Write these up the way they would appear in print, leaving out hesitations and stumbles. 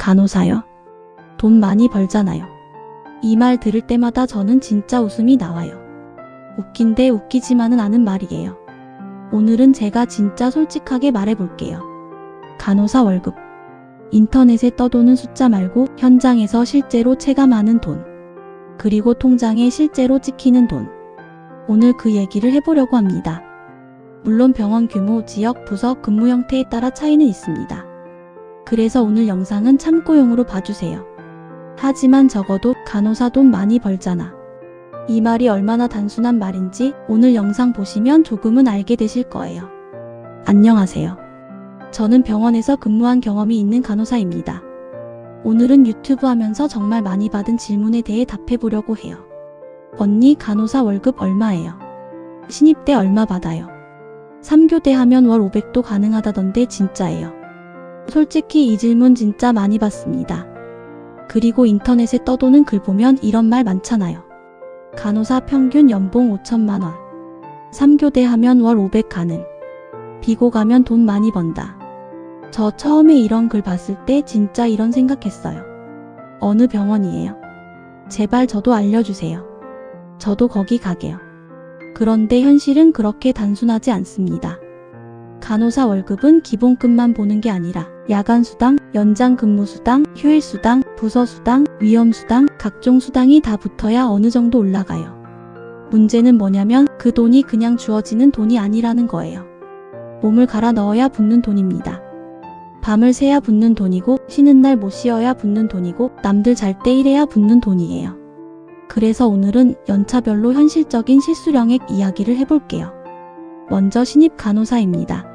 간호사요? 돈 많이 벌잖아요. 이 말 들을 때마다 저는 진짜 웃음이 나와요. 웃긴데 웃기지만은 않은 말이에요. 오늘은 제가 진짜 솔직하게 말해볼게요. 간호사 월급. 인터넷에 떠도는 숫자 말고 현장에서 실제로 체감하는 돈. 그리고 통장에 실제로 찍히는 돈. 오늘 그 얘기를 해보려고 합니다. 물론 병원 규모, 지역, 부서, 근무 형태에 따라 차이는 있습니다. 그래서 오늘 영상은 참고용으로 봐주세요. 하지만 적어도 간호사 돈 많이 벌잖아. 이 말이 얼마나 단순한 말인지 오늘 영상 보시면 조금은 알게 되실 거예요. 안녕하세요. 저는 병원에서 근무한 경험이 있는 간호사입니다. 오늘은 유튜브 하면서 정말 많이 받은 질문에 대해 답해보려고 해요. 언니, 간호사 월급 얼마예요? 신입 때 얼마 받아요? 3교대 하면 월 500도 가능하다던데 진짜예요? 솔직히 이 질문 진짜 많이 받습니다. 그리고 인터넷에 떠도는 글 보면 이런 말 많잖아요. 간호사 평균 연봉 5천만 원. 3교대 하면 월 500 가능. 비고 가면 돈 많이 번다. 저 처음에 이런 글 봤을 때 진짜 이런 생각했어요. 어느 병원이에요? 제발 저도 알려주세요. 저도 거기 가게요. 그런데 현실은 그렇게 단순하지 않습니다. 간호사 월급은 기본급만 보는 게 아니라 야간 수당, 연장 근무 수당, 휴일 수당, 부서 수당, 위험 수당, 각종 수당이 다 붙어야 어느 정도 올라가요. 문제는 뭐냐면 그 돈이 그냥 주어지는 돈이 아니라는 거예요. 몸을 갈아 넣어야 붙는 돈입니다. 밤을 새야 붙는 돈이고 쉬는 날 못 쉬어야 붙는 돈이고 남들 잘 때 일해야 붙는 돈이에요. 그래서 오늘은 연차별로 현실적인 실수령액 이야기를 해볼게요. 먼저 신입 간호사입니다.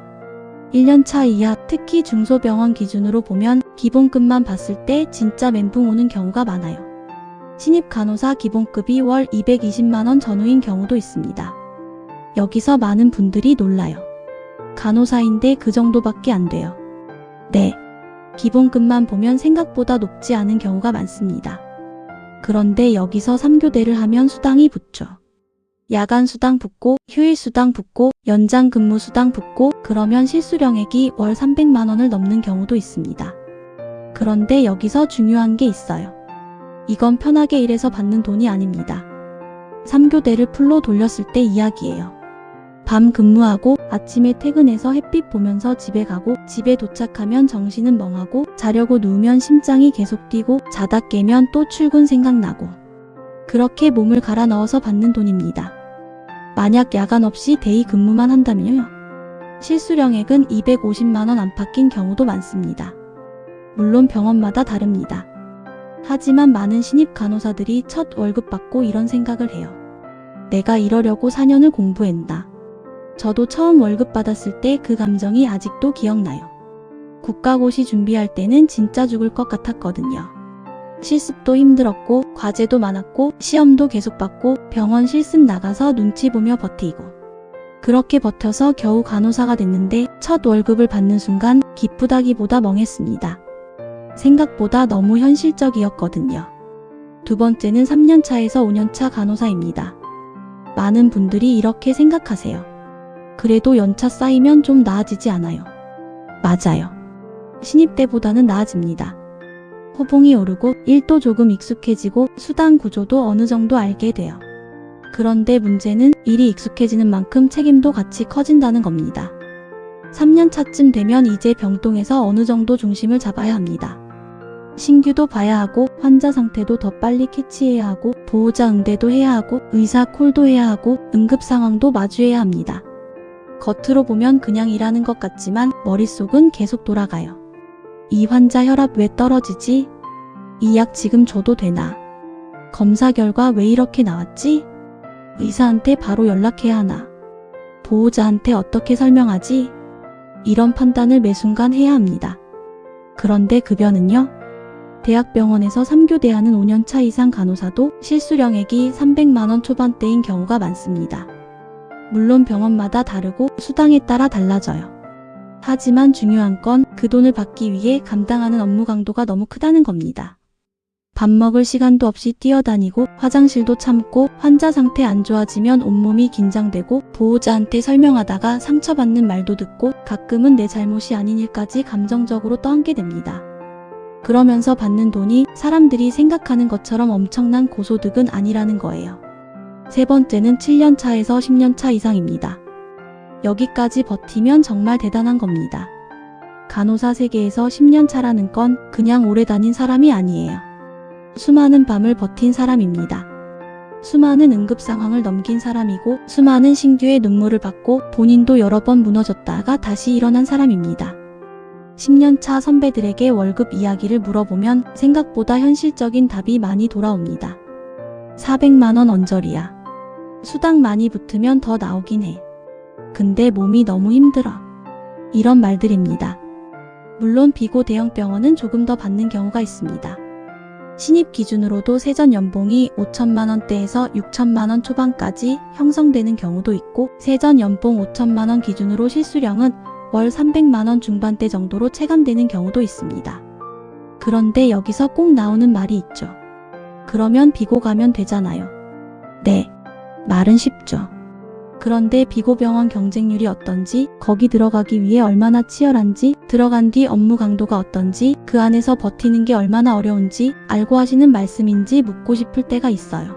1년차 이하, 특히 중소병원 기준으로 보면 기본급만 봤을 때 진짜 멘붕 오는 경우가 많아요. 신입 간호사 기본급이 월 220만원 전후인 경우도 있습니다. 여기서 많은 분들이 놀라요. 간호사인데 그 정도밖에 안 돼요. 네, 기본급만 보면 생각보다 높지 않은 경우가 많습니다. 그런데 여기서 3교대를 하면 수당이 붙죠. 야간 수당 붙고 휴일 수당 붙고 연장 근무 수당 붙고 그러면 실수령액이 월 300만원을 넘는 경우도 있습니다. 그런데 여기서 중요한 게 있어요. 이건 편하게 일해서 받는 돈이 아닙니다. 3교대를 풀로 돌렸을 때 이야기예요. 밤 근무하고 아침에 퇴근해서 햇빛 보면서 집에 가고 집에 도착하면 정신은 멍하고 자려고 누우면 심장이 계속 뛰고 자다 깨면 또 출근 생각나고 그렇게 몸을 갈아 넣어서 받는 돈입니다. 만약 야간 없이 데이 근무만 한다면요. 실수령액은 250만원 안팎인 경우도 많습니다. 물론 병원마다 다릅니다. 하지만 많은 신입 간호사들이 첫 월급 받고 이런 생각을 해요. 내가 이러려고 4년을 공부했나. 저도 처음 월급 받았을 때 그 감정이 아직도 기억나요. 국가고시 준비할 때는 진짜 죽을 것 같았거든요. 실습도 힘들었고 과제도 많았고 시험도 계속 받고 병원 실습 나가서 눈치 보며 버티고 그렇게 버텨서 겨우 간호사가 됐는데 첫 월급을 받는 순간 기쁘다기보다 멍했습니다. 생각보다 너무 현실적이었거든요. 두 번째는 3년차에서 5년차 간호사입니다. 많은 분들이 이렇게 생각하세요. 그래도 연차 쌓이면 좀 나아지지 않아요? 맞아요. 신입 때보다는 나아집니다. 호봉이 오르고 일도 조금 익숙해지고 수당 구조도 어느 정도 알게 돼요. 그런데 문제는 일이 익숙해지는 만큼 책임도 같이 커진다는 겁니다. 3년 차쯤 되면 이제 병동에서 어느 정도 중심을 잡아야 합니다. 신규도 봐야 하고 환자 상태도 더 빨리 캐치해야 하고 보호자 응대도 해야 하고 의사 콜도 해야 하고 응급 상황도 마주해야 합니다. 겉으로 보면 그냥 일하는 것 같지만 머릿속은 계속 돌아가요. 이 환자 혈압 왜 떨어지지? 이 약 지금 줘도 되나? 검사 결과 왜 이렇게 나왔지? 의사한테 바로 연락해야 하나? 보호자한테 어떻게 설명하지? 이런 판단을 매 순간 해야 합니다. 그런데 급여는요? 대학병원에서 3교대하는 5년차 이상 간호사도 실수령액이 300만원 초반대인 경우가 많습니다. 물론 병원마다 다르고 수당에 따라 달라져요. 하지만 중요한 건 그 돈을 받기 위해 감당하는 업무 강도가 너무 크다는 겁니다. 밥 먹을 시간도 없이 뛰어다니고 화장실도 참고 환자 상태 안 좋아지면 온몸이 긴장되고 보호자한테 설명하다가 상처받는 말도 듣고 가끔은 내 잘못이 아닌 일까지 감정적으로 떠안게 됩니다. 그러면서 받는 돈이 사람들이 생각하는 것처럼 엄청난 고소득은 아니라는 거예요. 세 번째는 7년 차에서 10년 차 이상입니다. 여기까지 버티면 정말 대단한 겁니다. 간호사 세계에서 10년 차라는 건 그냥 오래 다닌 사람이 아니에요. 수많은 밤을 버틴 사람입니다. 수많은 응급 상황을 넘긴 사람이고 수많은 신규의 눈물을 받고 본인도 여러 번 무너졌다가 다시 일어난 사람입니다. 10년 차 선배들에게 월급 이야기를 물어보면 생각보다 현실적인 답이 많이 돌아옵니다. 400만 원 언저리야. 수당 많이 붙으면 더 나오긴 해. 근데 몸이 너무 힘들어. 이런 말들입니다. 물론 비고 대형 병원은 조금 더 받는 경우가 있습니다. 신입 기준으로도 세전 연봉이 5천만 원대에서 6천만 원 초반까지 형성되는 경우도 있고 세전 연봉 5천만 원 기준으로 실수령은 월 300만 원 중반대 정도로 체감되는 경우도 있습니다. 그런데 여기서 꼭 나오는 말이 있죠. 그러면 비고 가면 되잖아요. 네, 말은 쉽죠. 그런데 비고병원 경쟁률이 어떤지, 거기 들어가기 위해 얼마나 치열한지, 들어간 뒤 업무 강도가 어떤지, 그 안에서 버티는 게 얼마나 어려운지 알고 하시는 말씀인지 묻고 싶을 때가 있어요.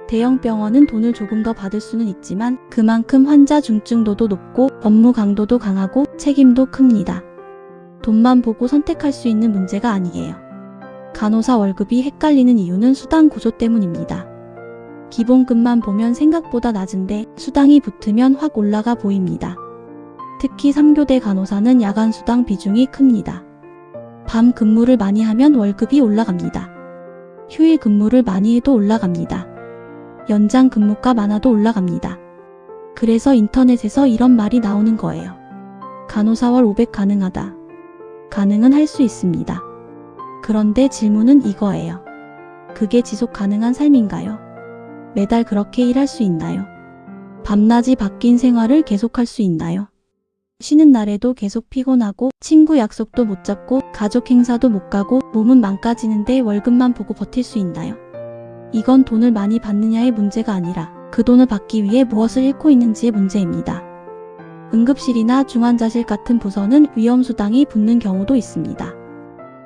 대형 병원은 돈을 조금 더 받을 수는 있지만 그만큼 환자 중증도도 높고 업무 강도도 강하고 책임도 큽니다. 돈만 보고 선택할 수 있는 문제가 아니에요. 간호사 월급이 헷갈리는 이유는 수당 구조 때문입니다. 기본급만 보면 생각보다 낮은데 수당이 붙으면 확 올라가 보입니다. 특히 3교대 간호사는 야간 수당 비중이 큽니다. 밤 근무를 많이 하면 월급이 올라갑니다. 휴일 근무를 많이 해도 올라갑니다. 연장 근무가 많아도 올라갑니다. 그래서 인터넷에서 이런 말이 나오는 거예요. 간호사 월 500 가능하다. 가능은 할 수 있습니다. 그런데 질문은 이거예요. 그게 지속 가능한 삶인가요? 매달 그렇게 일할 수 있나요? 밤낮이 바뀐 생활을 계속할 수 있나요? 쉬는 날에도 계속 피곤하고 친구 약속도 못 잡고 가족 행사도 못 가고 몸은 망가지는데 월급만 보고 버틸 수 있나요? 이건 돈을 많이 받느냐의 문제가 아니라 그 돈을 받기 위해 무엇을 잃고 있는지의 문제입니다. 응급실이나 중환자실 같은 부서는 위험수당이 붙는 경우도 있습니다.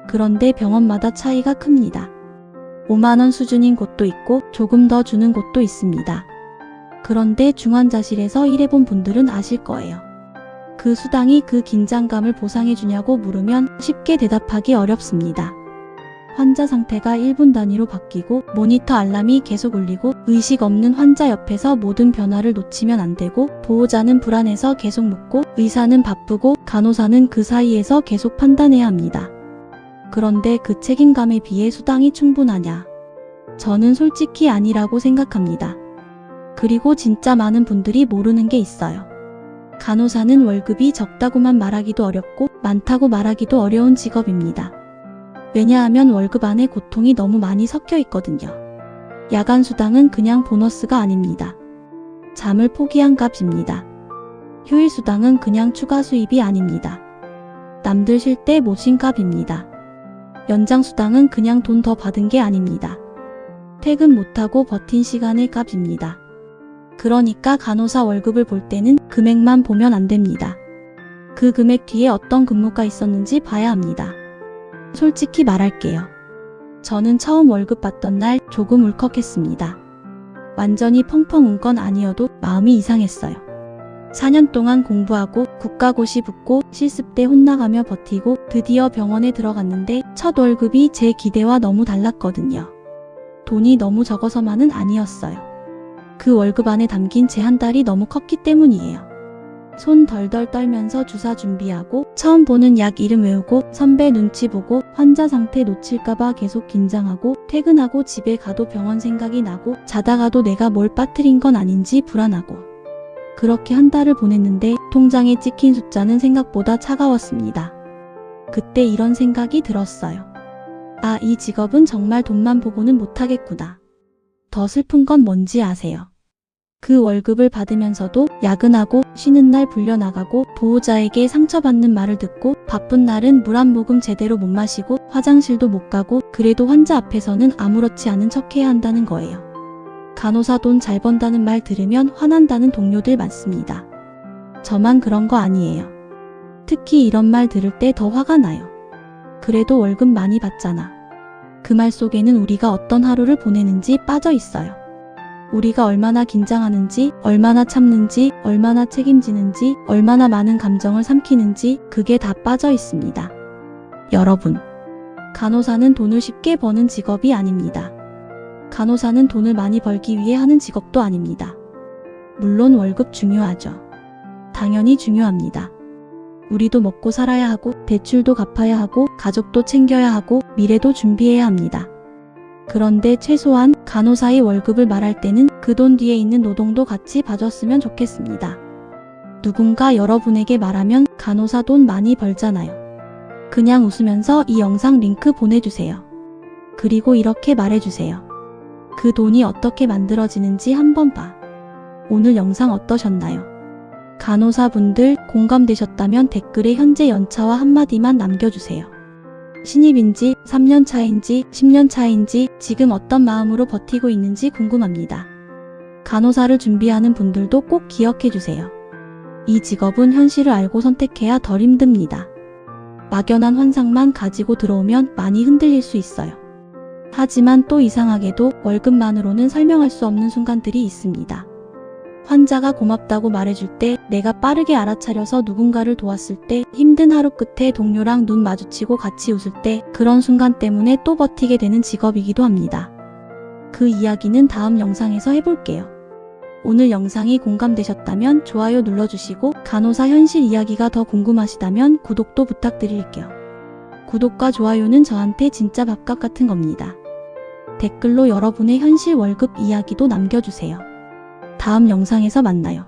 그런데 병원마다 차이가 큽니다. 5만 원 수준인 곳도 있고 조금 더 주는 곳도 있습니다. 그런데 중환자실에서 일해본 분들은 아실 거예요. 그 수당이 그 긴장감을 보상해주냐고 물으면 쉽게 대답하기 어렵습니다. 환자 상태가 1분 단위로 바뀌고 모니터 알람이 계속 울리고 의식 없는 환자 옆에서 모든 변화를 놓치면 안 되고 보호자는 불안해서 계속 묻고 의사는 바쁘고 간호사는 그 사이에서 계속 판단해야 합니다. 그런데 그 책임감에 비해 수당이 충분하냐? 저는 솔직히 아니라고 생각합니다. 그리고 진짜 많은 분들이 모르는 게 있어요. 간호사는 월급이 적다고만 말하기도 어렵고 많다고 말하기도 어려운 직업입니다. 왜냐하면 월급 안에 고통이 너무 많이 섞여 있거든요. 야간 수당은 그냥 보너스가 아닙니다. 잠을 포기한 값입니다. 휴일 수당은 그냥 추가 수입이 아닙니다. 남들 쉴 때 못 쉰 값입니다. 연장 수당은 그냥 돈 더 받은 게 아닙니다. 퇴근 못하고 버틴 시간의 값입니다. 그러니까 간호사 월급을 볼 때는 금액만 보면 안 됩니다. 그 금액 뒤에 어떤 근무가 있었는지 봐야 합니다. 솔직히 말할게요. 저는 처음 월급 받던 날 조금 울컥했습니다. 완전히 펑펑 운 건 아니어도 마음이 이상했어요. 4년 동안 공부하고 국가고시 붙고 실습 때 혼나가며 버티고 드디어 병원에 들어갔는데 첫 월급이 제 기대와 너무 달랐거든요. 돈이 너무 적어서만은 아니었어요. 그 월급 안에 담긴 제 한 달이 너무 컸기 때문이에요. 손 덜덜 떨면서 주사 준비하고 처음 보는 약 이름 외우고 선배 눈치 보고 환자 상태 놓칠까봐 계속 긴장하고 퇴근하고 집에 가도 병원 생각이 나고 자다가도 내가 뭘 빠뜨린 건 아닌지 불안하고 그렇게 한 달을 보냈는데 통장에 찍힌 숫자는 생각보다 차가웠습니다. 그때 이런 생각이 들었어요. 아, 이 직업은 정말 돈만 보고는 못하겠구나. 더 슬픈 건 뭔지 아세요? 그 월급을 받으면서도 야근하고 쉬는 날 불려나가고 보호자에게 상처받는 말을 듣고 바쁜 날은 물 한 모금 제대로 못 마시고 화장실도 못 가고 그래도 환자 앞에서는 아무렇지 않은 척 해야 한다는 거예요. 간호사 돈 잘 번다는 말 들으면 화난다는 동료들 많습니다. 저만 그런 거 아니에요. 특히 이런 말 들을 때 더 화가 나요. 그래도 월급 많이 받잖아. 그 말 속에는 우리가 어떤 하루를 보내는지 빠져 있어요. 우리가 얼마나 긴장하는지, 얼마나 참는지, 얼마나 책임지는지, 얼마나 많은 감정을 삼키는지 그게 다 빠져 있습니다. 여러분, 간호사는 돈을 쉽게 버는 직업이 아닙니다. 간호사는 돈을 많이 벌기 위해 하는 직업도 아닙니다. 물론 월급 중요하죠. 당연히 중요합니다. 우리도 먹고 살아야 하고, 대출도 갚아야 하고, 가족도 챙겨야 하고, 미래도 준비해야 합니다. 그런데 최소한 간호사의 월급을 말할 때는 그 돈 뒤에 있는 노동도 같이 봐줬으면 좋겠습니다. 누군가 여러분에게 말하면 간호사 돈 많이 벌잖아요. 그냥 웃으면서 이 영상 링크 보내주세요. 그리고 이렇게 말해주세요. 그 돈이 어떻게 만들어지는지 한번 봐. 오늘 영상 어떠셨나요? 간호사분들 공감되셨다면 댓글에 현재 연차와 한마디만 남겨주세요. 신입인지 3년 차인지 10년 차인지 지금 어떤 마음으로 버티고 있는지 궁금합니다. 간호사를 준비하는 분들도 꼭 기억해주세요. 이 직업은 현실을 알고 선택해야 덜 힘듭니다. 막연한 환상만 가지고 들어오면 많이 흔들릴 수 있어요. 하지만 또 이상하게도 월급만으로는 설명할 수 없는 순간들이 있습니다. 환자가 고맙다고 말해줄 때, 내가 빠르게 알아차려서 누군가를 도왔을 때, 힘든 하루 끝에 동료랑 눈 마주치고 같이 웃을 때, 그런 순간 때문에 또 버티게 되는 직업이기도 합니다. 그 이야기는 다음 영상에서 해볼게요. 오늘 영상이 공감되셨다면 좋아요 눌러주시고, 간호사 현실 이야기가 더 궁금하시다면 구독도 부탁드릴게요. 구독과 좋아요는 저한테 진짜 밥값 같은 겁니다. 댓글로 여러분의 현실 월급 이야기도 남겨주세요. 다음 영상에서 만나요.